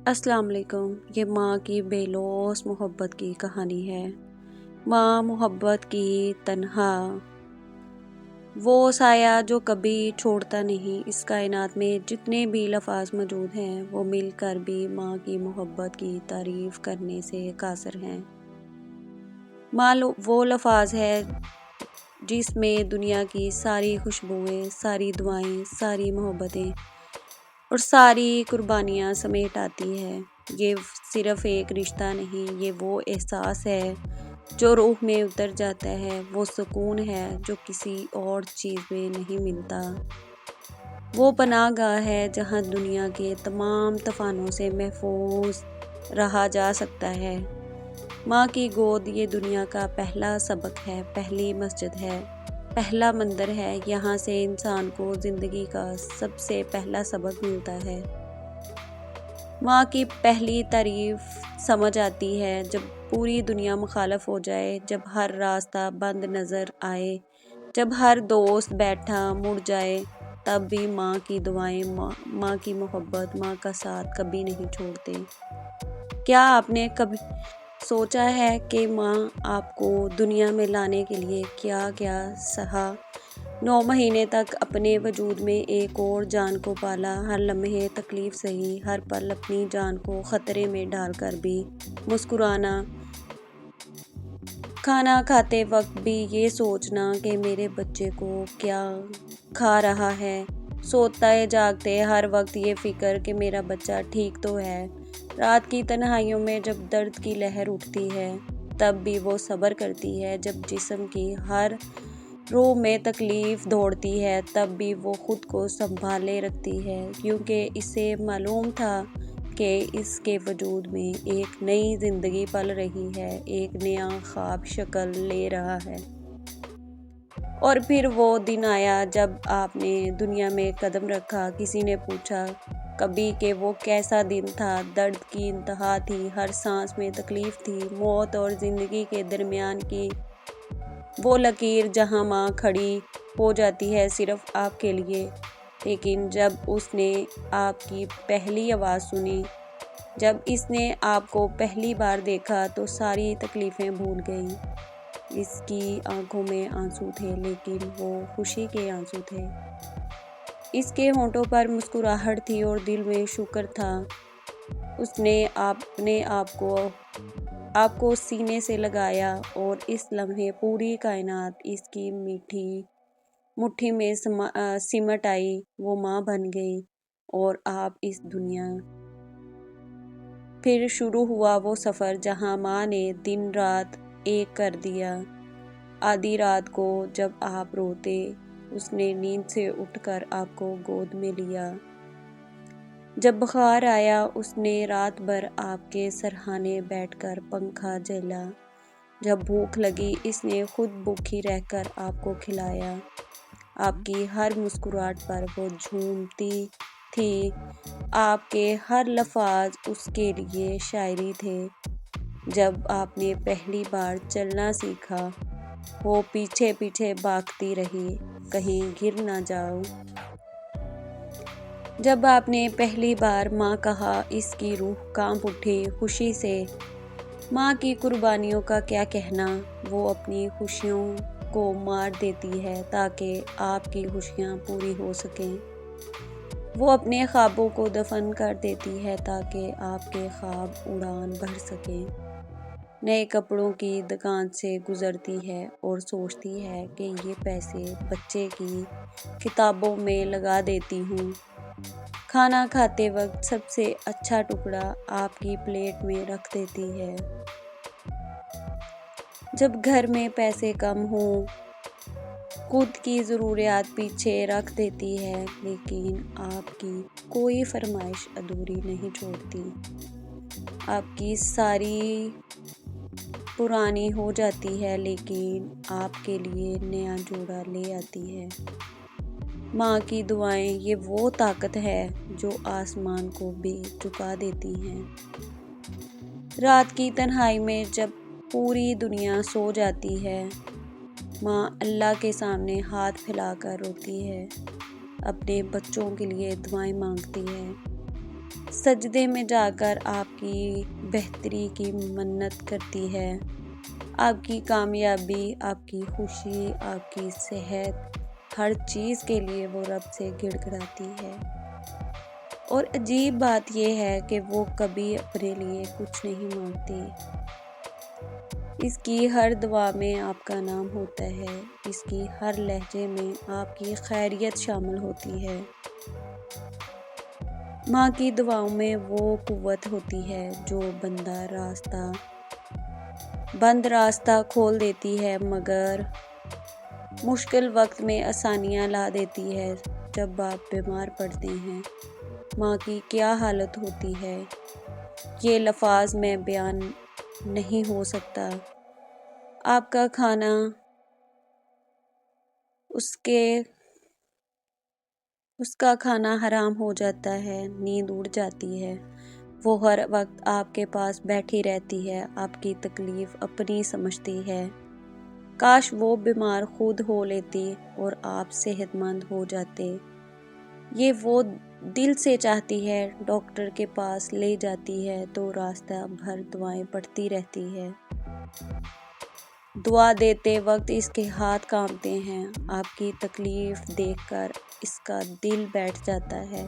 السلام علیکم۔ یہ ماں کی بے لوث محبت کی کہانی ہے۔ ماں محبت کی تنہا وہ سایہ جو کبھی چھوڑتا نہیں۔ اس کائنات میں جتنے بھی لفظ موجود ہیں وہ مل کر بھی ماں کی محبت کی تعریف کرنے سے قاصر ہیں۔ ماں وہ لفظ ہے جس میں دنیا کی ساری خوشبوئیں، ساری دعائیں، ساری محبتیں اور ساری قربانیاں سمیٹ آتی ہے۔ یہ صرف ایک رشتہ نہیں، یہ وہ احساس ہے جو روح میں اتر جاتا ہے، وہ سکون ہے جو کسی اور چیز میں نہیں ملتا، وہ پناہ گاہ ہے جہاں دنیا کے تمام طوفانوں سے محفوظ رہا جا سکتا ہے۔ ماں کی گود یہ دنیا کا پہلا سبق ہے، پہلی مسجد ہے، پہلا مندر ہے۔ یہاں سے انسان کو زندگی کا سب سے پہلا سبق ملتا ہے۔ ماں کی پہلی تعریف سمجھ آتی ہے جب پوری دنیا مخالف ہو جائے، جب ہر راستہ بند نظر آئے، جب ہر دوست بیٹھا مڑ جائے، تب بھی ماں کی دعائیں، ماں کی محبت، ماں کا ساتھ کبھی نہیں چھوڑتے۔ کیا آپ نے کبھی سوچا ہے کہ ماں آپ کو دنیا میں لانے کے لیے کیا کیا سہا؟ 9 مہینے تک اپنے وجود میں ایک اور جان کو پالا، ہر لمحے تکلیف سہی، ہر پل اپنی جان کو خطرے میں ڈال کر بھی مسکرانا، کھانا کھاتے وقت بھی یہ سوچنا کہ میرے بچے کو کیا کھا رہا ہے، سوتے جاگتے ہر وقت یہ فکر کہ میرا بچہ ٹھیک تو ہے۔ رات کی تنہائیوں میں جب درد کی لہر اٹھتی ہے تب بھی وہ صبر کرتی ہے، جب جسم کی ہر روح میں تکلیف دوڑتی ہے تب بھی وہ خود کو سنبھالے رکھتی ہے، کیونکہ اسے معلوم تھا کہ اس کے وجود میں ایک نئی زندگی پل رہی ہے، ایک نیا خواب شکل لے رہا ہے۔ اور پھر وہ دن آیا جب آپ نے دنیا میں قدم رکھا۔ کسی نے پوچھا کبھی کہ وہ کیسا دن تھا؟ درد کی انتہا تھی، ہر سانس میں تکلیف تھی، موت اور زندگی کے درمیان کی وہ لکیر جہاں ماں کھڑی ہو جاتی ہے صرف آپ کے لیے۔ لیکن جب اس نے آپ کی پہلی آواز سنی، جب اس نے آپ کو پہلی بار دیکھا تو ساری تکلیفیں بھول گئی۔ اس کی آنکھوں میں آنسو تھے، لیکن وہ خوشی کے آنسو تھے۔ اس کے ہونٹوں پر مسکراہٹ تھی اور دل میں شکر تھا۔ اس نے اپنے آپ کو سینے سے لگایا اور اس لمحے پوری کائنات اس کی مٹھی میں سمٹ آئی۔ وہ ماں بن گئی اور آپ اس دنیا۔ پھر شروع ہوا وہ سفر جہاں ماں نے دن رات ایک کر دیا۔ آدھی رات کو جب آپ روتے، اس نے نیند سے اٹھ کر آپ کو گود میں لیا۔ جب بخار آیا، اس نے رات بھر آپ کے سرہانے بیٹھ کر پنکھا جھیلا۔ جب بھوک لگی، اس نے خود بھوکی رہ کر آپ کو کھلایا۔ آپ کی ہر مسکراہٹ پر وہ جھومتی تھی، آپ کے ہر لفظ اس کے لیے شاعری تھے۔ جب آپ نے پہلی بار چلنا سیکھا، وہ پیچھے پیچھے بھاگتی رہی، کہیں گر نہ جاؤ۔ جب آپ نے پہلی بار ماں کہا، اس کی روح کانپ اٹھی خوشی سے۔ ماں کی قربانیوں کا کیا کہنا، وہ اپنی خوشیوں کو مار دیتی ہے تاکہ آپ کی خوشیاں پوری ہو سکیں۔ وہ اپنے خوابوں کو دفن کر دیتی ہے تاکہ آپ کے خواب اڑان بھر سکیں۔ نئے کپڑوں کی دکان سے گزرتی ہے اور سوچتی ہے کہ یہ پیسے بچے کی کتابوں میں لگا دیتی ہوں۔ کھانا کھاتے وقت سب سے اچھا ٹکڑا آپ کی پلیٹ میں رکھ دیتی ہے۔ جب گھر میں پیسے کم ہوں، خود کی ضروریات پیچھے رکھ دیتی ہے، لیکن آپ کی کوئی فرمائش ادھوری نہیں چھوڑتی۔ آپ کی ساری پرانی ہو جاتی ہے لیکن آپ کے لیے نیا جوڑا لے آتی ہے۔ ماں کی دعائیں یہ وہ طاقت ہے جو آسمان کو بھی جھکا دیتی ہیں۔ رات کی تنہائی میں جب پوری دنیا سو جاتی ہے، ماں اللہ کے سامنے ہاتھ پھیلا کر روتی ہے، اپنے بچوں کے لیے دعائیں مانگتی ہے۔ سجدے میں جا کر آپ کی بہتری کی منت کرتی ہے، آپ کی کامیابی، آپ کی خوشی، آپ کی صحت، ہر چیز کے لیے وہ رب سے گڑ گڑاتی ہے۔ اور عجیب بات یہ ہے کہ وہ کبھی اپنے لیے کچھ نہیں مانگتی۔ اس کی ہر دعا میں آپ کا نام ہوتا ہے، اس کی ہر لہجے میں آپ کی خیریت شامل ہوتی ہے۔ ماں کی دعاؤں میں وہ قوت ہوتی ہے جو بند راستہ کھول دیتی ہے، مگر مشکل وقت میں آسانیاں لا دیتی ہے۔ جب آپ بیمار پڑتے ہیں، ماں کی کیا حالت ہوتی ہے یہ لفظ میں بیان نہیں ہو سکتا۔ آپ کا کھانا اس کا کھانا حرام ہو جاتا ہے، نیند اڑ جاتی ہے، وہ ہر وقت آپ کے پاس بیٹھی رہتی ہے، آپ کی تکلیف اپنی سمجھتی ہے۔ کاش وہ بیمار خود ہو لیتی اور آپ صحت مند ہو جاتے۔ یہ وہ دل سے چاہتی ہے، ڈاکٹر کے پاس لے جاتی ہے تو راستہ بھر دعائیں پڑھتی رہتی ہے۔ دعا دیتے وقت اس کے ہاتھ کانپتے ہیں، آپ کی تکلیف دیکھ کر اس کا دل بیٹھ جاتا ہے۔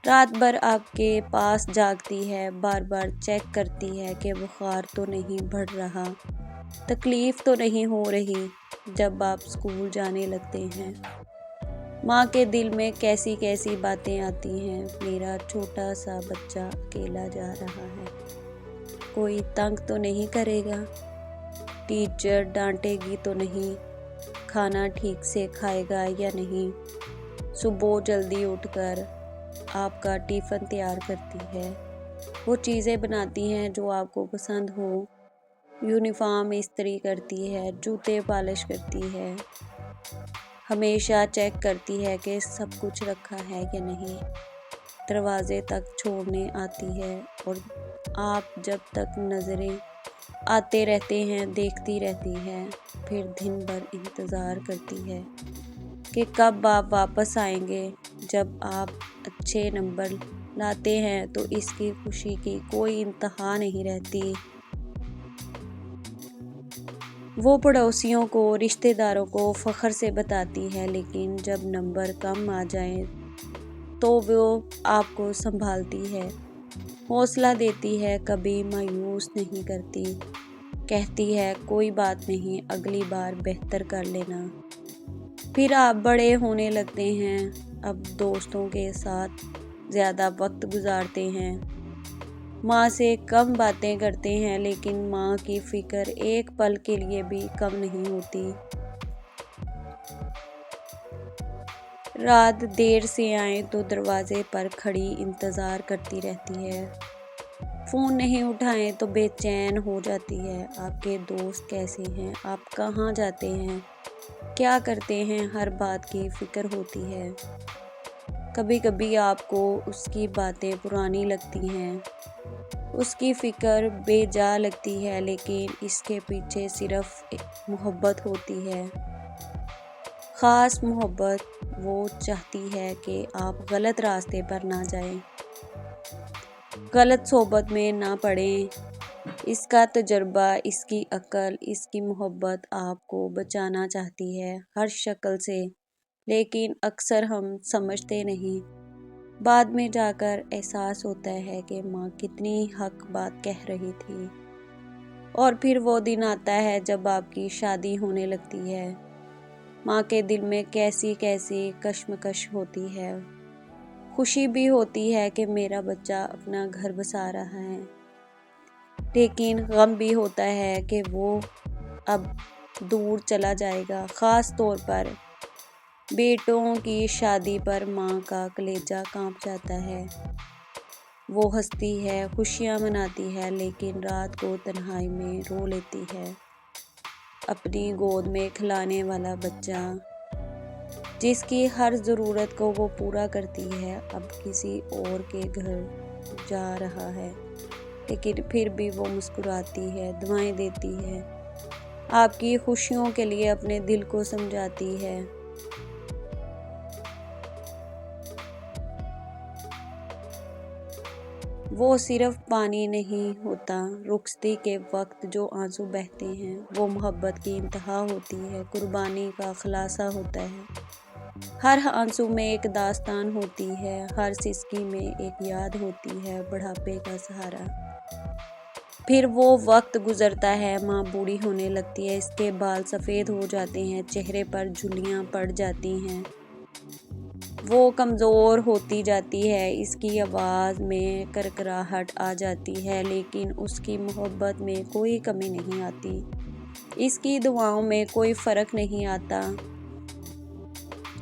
رات بھر آپ کے پاس جاگتی ہے، بار بار چیک کرتی ہے کہ بخار تو نہیں بڑھ رہا، تکلیف تو نہیں ہو رہی۔ جب آپ اسکول جانے لگتے ہیں، ماں کے دل میں کیسی کیسی باتیں آتی ہیں۔ میرا چھوٹا سا بچہ اکیلا جا رہا ہے، کوئی تنگ تو نہیں کرے گا، ٹیچر ڈانٹے گی تو نہیں، کھانا ٹھیک سے کھائے گا یا نہیں۔ صبح جلدی اٹھ کر آپ کا ٹفن تیار کرتی ہے، وہ چیزیں بناتی ہیں جو آپ کو پسند ہو، یونیفارم استری کرتی ہے، جوتے پالش کرتی ہے، ہمیشہ چیک کرتی ہے کہ سب کچھ رکھا ہے یا نہیں، دروازے تک چھوڑنے آتی ہے، اور آپ جب تک نظریں آتے رہتے ہیں دیکھتی رہتی ہے، پھر دن بھر انتظار کرتی ہے کہ کب آپ واپس آئیں گے۔ جب آپ اچھے نمبر لاتے ہیں تو اس کی خوشی کی کوئی انتہا نہیں رہتی۔ وہ پڑوسیوں کو، رشتہ داروں کو فخر سے بتاتی ہے، لیکن جب نمبر کم آ جائیں تو وہ آپ کو سنبھالتی ہے، حوصلہ دیتی ہے، کبھی مایوس نہیں کرتی، کہتی ہے کوئی بات نہیں، اگلی بار بہتر کر لینا۔ پھر آپ بڑے ہونے لگتے ہیں، اب دوستوں کے ساتھ زیادہ وقت گزارتے ہیں، ماں سے کم باتیں کرتے ہیں، لیکن ماں کی فکر ایک پل کے لیے بھی کم نہیں ہوتی۔ رات دیر سے آئیں تو دروازے پر کھڑی انتظار کرتی رہتی ہے، فون نہیں اٹھائیں تو بے چین ہو جاتی ہے۔ آپ کے دوست کیسے ہیں، آپ کہاں جاتے ہیں، کیا کرتے ہیں، ہر بات کی فکر ہوتی ہے۔ کبھی کبھی آپ کو اس کی باتیں پرانی لگتی ہیں، اس کی فکر بے جا لگتی ہے، لیکن اس کے پیچھے صرف محبت ہوتی ہے، خاص محبت۔ وہ چاہتی ہے کہ آپ غلط راستے پر نہ جائیں، غلط صحبت میں نہ پڑیں۔ اس کا تجربہ، اس کی عقل، اس کی محبت آپ کو بچانا چاہتی ہے ہر شکل سے، لیکن اکثر ہم سمجھتے نہیں۔ بعد میں جا کر احساس ہوتا ہے کہ ماں کتنی حق بات کہہ رہی تھی۔ اور پھر وہ دن آتا ہے جب آپ کی شادی ہونے لگتی ہے، ماں کے دل میں کیسی کیسی کشمکش ہوتی ہے۔ خوشی بھی ہوتی ہے کہ میرا بچہ اپنا گھر بسا رہا ہے، لیکن غم بھی ہوتا ہے کہ وہ اب دور چلا جائے گا۔ خاص طور پر بیٹوں کی شادی پر ماں کا کلیجہ کانپ جاتا ہے۔ وہ ہنستی ہے، خوشیاں مناتی ہے، لیکن رات کو تنہائی میں رو لیتی ہے۔ اپنی گود میں کھلانے والا بچہ، جس کی ہر ضرورت کو وہ پورا کرتی ہے، اب کسی اور کے گھر جا رہا ہے، لیکن پھر بھی وہ مسکراتی ہے، دعائیں دیتی ہے، آپ کی خوشیوں کے لیے اپنے دل کو سمجھاتی ہے۔ وہ صرف پانی نہیں ہوتا، رخصتی کے وقت جو آنسو بہتے ہیں وہ محبت کی انتہا ہوتی ہے، قربانی کا خلاصہ ہوتا ہے۔ ہر آنسو میں ایک داستان ہوتی ہے، ہر سسکی میں ایک یاد ہوتی ہے، بڑھاپے کا سہارا۔ پھر وہ وقت گزرتا ہے، ماں بوڑھی ہونے لگتی ہے، اس کے بال سفید ہو جاتے ہیں، چہرے پر جھریاں پڑ جاتی ہیں، وہ کمزور ہوتی جاتی ہے، اس کی آواز میں کرکراہٹ آ جاتی ہے، لیکن اس کی محبت میں کوئی کمی نہیں آتی، اس کی دعاؤں میں کوئی فرق نہیں آتا۔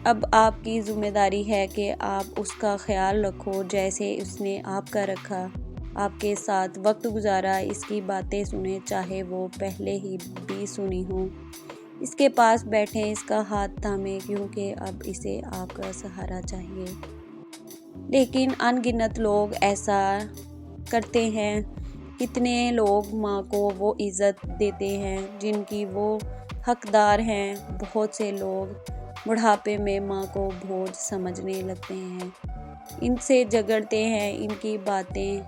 اب آپ کی ذمہ داری ہے کہ آپ اس کا خیال رکھو جیسے اس نے آپ کا رکھا، آپ کے ساتھ وقت گزارا، اس کی باتیں سنیں چاہے وہ پہلے ہی بھی سنی ہوں، اس کے پاس بیٹھیں، اس کا ہاتھ تھامیں کیونکہ اب اسے آپ کا سہارا چاہیے۔ لیکن ان گنت لوگ ایسا کرتے ہیں، کتنے لوگ ماں کو وہ عزت دیتے ہیں جن کی وہ حقدار ہیں، بہت سے لوگ بڑھاپے میں ماں کو بوجھ سمجھنے لگتے ہیں، ان سے جھگڑتے ہیں، ان کی باتیں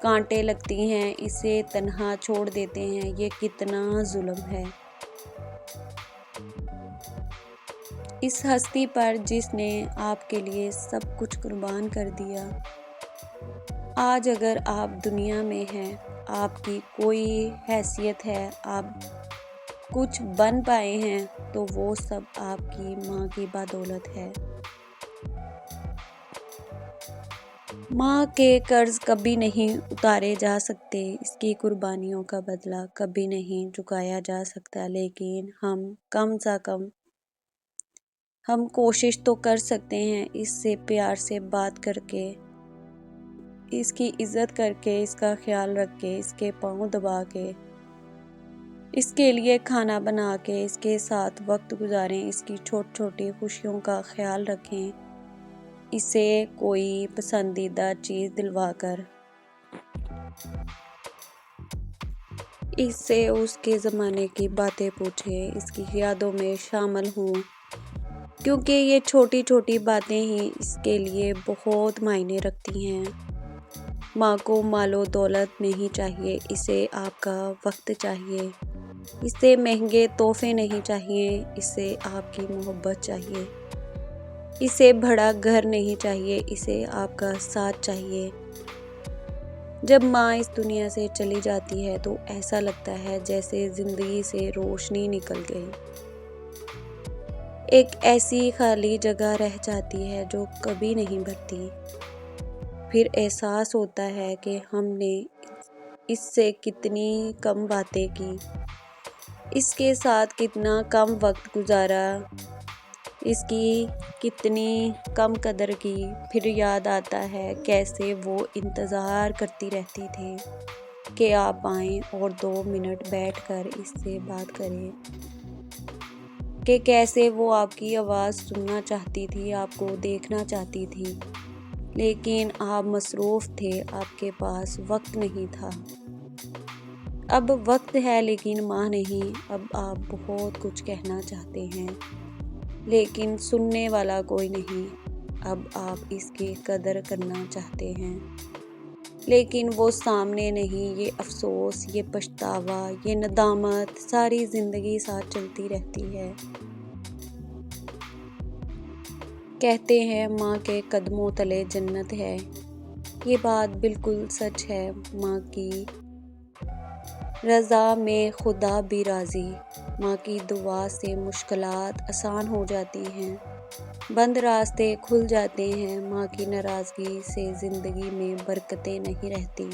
کانٹے لگتی ہیں، اسے تنہا چھوڑ دیتے ہیں، یہ کتنا ظلم ہے اس ہستی پر جس نے آپ کے لیے سب کچھ قربان کر دیا۔ آج اگر آپ دنیا میں ہیں، آپ کی کوئی حیثیت ہے، آپ کچھ بن پائے ہیں، تو وہ سب آپ کی ماں کی بدولت ہے۔ ماں کے قرض کبھی نہیں اتارے جا سکتے، اس کی قربانیوں کا بدلہ کبھی نہیں چکایا جا سکتا، لیکن ہم کم از کم ہم کوشش تو کر سکتے ہیں، اس سے پیار سے بات کر کے، اس کی عزت کر کے، اس کا خیال رکھ کے، اس کے پاؤں دبا کے، اس کے لیے کھانا بنا کے، اس کے ساتھ وقت گزاریں، اس کی چھوٹی چھوٹی خوشیوں کا خیال رکھیں، اسے کوئی پسندیدہ چیز دلوا کر، اس سے اس کے زمانے کی باتیں پوچھیں، اس کی یادوں میں شامل ہوں، کیونکہ یہ چھوٹی چھوٹی باتیں ہی اس کے لیے بہت معنی رکھتی ہیں۔ ماں کو مال و دولت نہیں چاہیے، اسے آپ کا وقت چاہیے، اسے مہنگے تحفے نہیں چاہیے، اسے آپ کی محبت چاہیے، اسے بڑا گھر نہیں چاہیے، اسے آپ کا ساتھ چاہیے۔ جب ماں اس دنیا سے چلی جاتی ہے تو ایسا لگتا ہے جیسے زندگی سے روشنی نکل گئی، ایک ایسی خالی جگہ رہ جاتی ہے جو کبھی نہیں بھرتی، پھر احساس ہوتا ہے کہ ہم نے اس سے کتنی کم باتیں کی، اس کے ساتھ کتنا کم وقت گزارا، اس کی کتنی کم قدر کی، پھر یاد آتا ہے کیسے وہ انتظار کرتی رہتی تھی کہ آپ آئیں اور 2 منٹ بیٹھ کر اس سے بات کریں، کہ کیسے وہ آپ کی آواز سننا چاہتی تھی، آپ کو دیکھنا چاہتی تھی، لیکن آپ مصروف تھے، آپ کے پاس وقت نہیں تھا۔ اب وقت ہے لیکن ماں نہیں، اب آپ بہت کچھ کہنا چاہتے ہیں، لیکن سننے والا کوئی نہیں، اب آپ اس کی قدر کرنا چاہتے ہیں، لیکن وہ سامنے نہیں، یہ افسوس، یہ پچھتاوا، یہ ندامت ساری زندگی ساتھ چلتی رہتی ہے۔ کہتے ہیں ماں کے قدموں تلے جنت ہے، یہ بات بالکل سچ ہے، ماں کی رضا میں خدا بھی راضی، ماں کی دعا سے مشکلات آسان ہو جاتی ہیں، بند راستے کھل جاتے ہیں، ماں کی ناراضگی سے زندگی میں برکتیں نہیں رہتی۔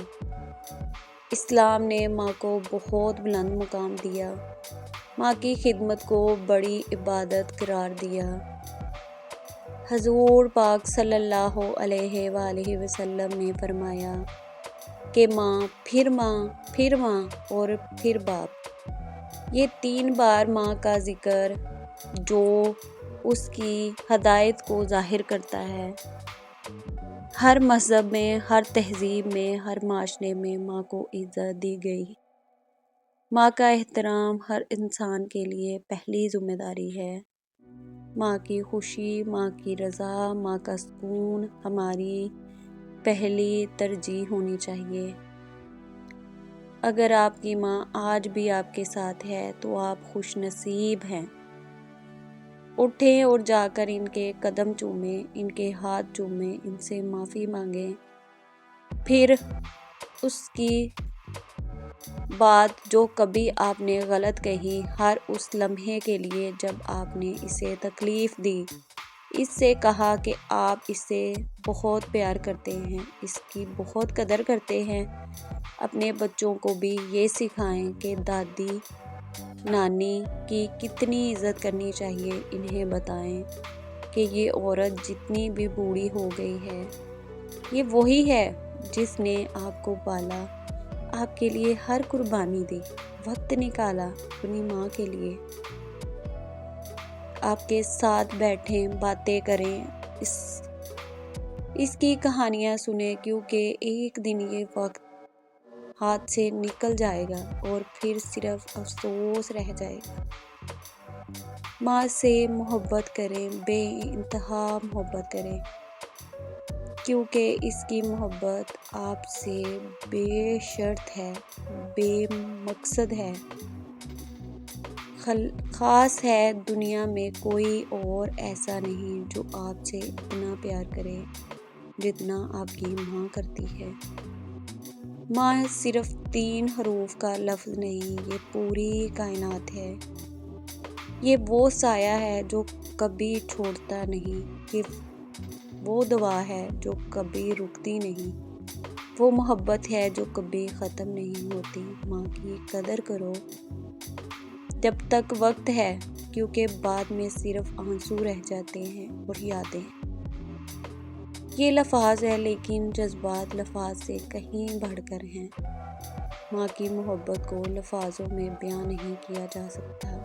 اسلام نے ماں کو بہت بلند مقام دیا، ماں کی خدمت کو بڑی عبادت قرار دیا۔ حضور پاک صلی اللہ علیہ وآلہ وسلم نے فرمایا کہ ماں، پھر ماں، پھر ماں اور پھر باپ، یہ 3 بار ماں کا ذکر جو اس کی ہدایت کو ظاہر کرتا ہے۔ ہر مذہب میں، ہر تہذیب میں، ہر معاشرے میں ماں کو عزت دی گئی۔ ماں کا احترام ہر انسان کے لیے پہلی ذمہ داری ہے۔ ماں کی خوشی، ماں کی رضا، ماں کا سکون ہماری پہلی ترجیح ہونی چاہیے۔ اگر آپ کی ماں آج بھی آپ کے ساتھ ہے تو آپ خوش نصیب ہیں۔ اٹھیں اور جا کر ان کے قدم چومیں، ان کے ہاتھ چومیں، ان سے معافی مانگیں۔ پھر اس کی بات جو کبھی آپ نے غلط کہی، ہر اس لمحے کے لیے جب آپ نے اسے تکلیف دی، اس سے کہا کہ آپ اسے بہت پیار کرتے ہیں، اس کی بہت قدر کرتے ہیں۔ اپنے بچوں کو بھی یہ سکھائیں کہ دادی نانی کی کتنی عزت کرنی چاہیے۔ انہیں بتائیں کہ یہ عورت جتنی بھی بوڑھی ہو گئی ہے، یہ وہی ہے جس نے آپ کو پالا، آپ کے لیے ہر قربانی دی، وقت نکالا اپنی ماں کے لیے۔ آپ کے ساتھ بیٹھیں، باتیں کریں، اس کی کہانیاں سنیں، کیونکہ ایک دن یہ وقت ہاتھ سے نکل جائے گا اور پھر صرف افسوس رہ جائے گا۔ ماں سے محبت کریں، بے انتہا محبت کریں، کیونکہ اس کی محبت آپ سے بے شرط ہے، بے مقصد ہے، خاص ہے۔ دنیا میں کوئی اور ایسا نہیں جو آپ سے اتنا پیار کرے جتنا آپ کی ماں کرتی ہے۔ ماں صرف 3 حروف کا لفظ نہیں، یہ پوری کائنات ہے۔ یہ وہ سایہ ہے جو کبھی چھوڑتا نہیں، یہ وہ دعا ہے جو کبھی رکتی نہیں، وہ محبت ہے جو کبھی ختم نہیں ہوتی۔ ماں کی قدر کرو جب تک وقت ہے، کیونکہ بعد میں صرف آنسو رہ جاتے ہیں اور یادیں۔ یہ لفظ ہے لیکن جذبات لفظ سے کہیں بڑھ کر ہیں۔ ماں کی محبت کو لفظوں میں بیان نہیں کیا جا سکتا،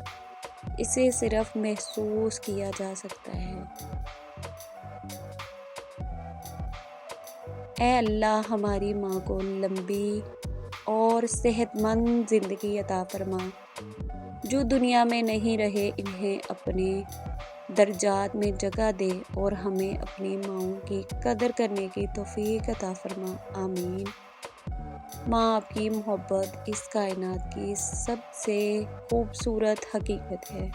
اسے صرف محسوس کیا جا سکتا ہے۔ اے اللہ، ہماری ماں کو لمبی اور صحت مند زندگی عطا فرما۔ جو دنیا میں نہیں رہے، انہیں اپنے درجات میں جگہ دے اور ہمیں اپنی ماؤں کی قدر کرنے کی توفیق عطا فرما، آمین۔ ماں آپ کی محبت اس کائنات کی سب سے خوبصورت حقیقت ہے۔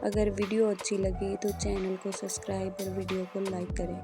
اگر ویڈیو اچھی لگی تو چینل کو سبسکرائب اور ویڈیو کو لائک کریں۔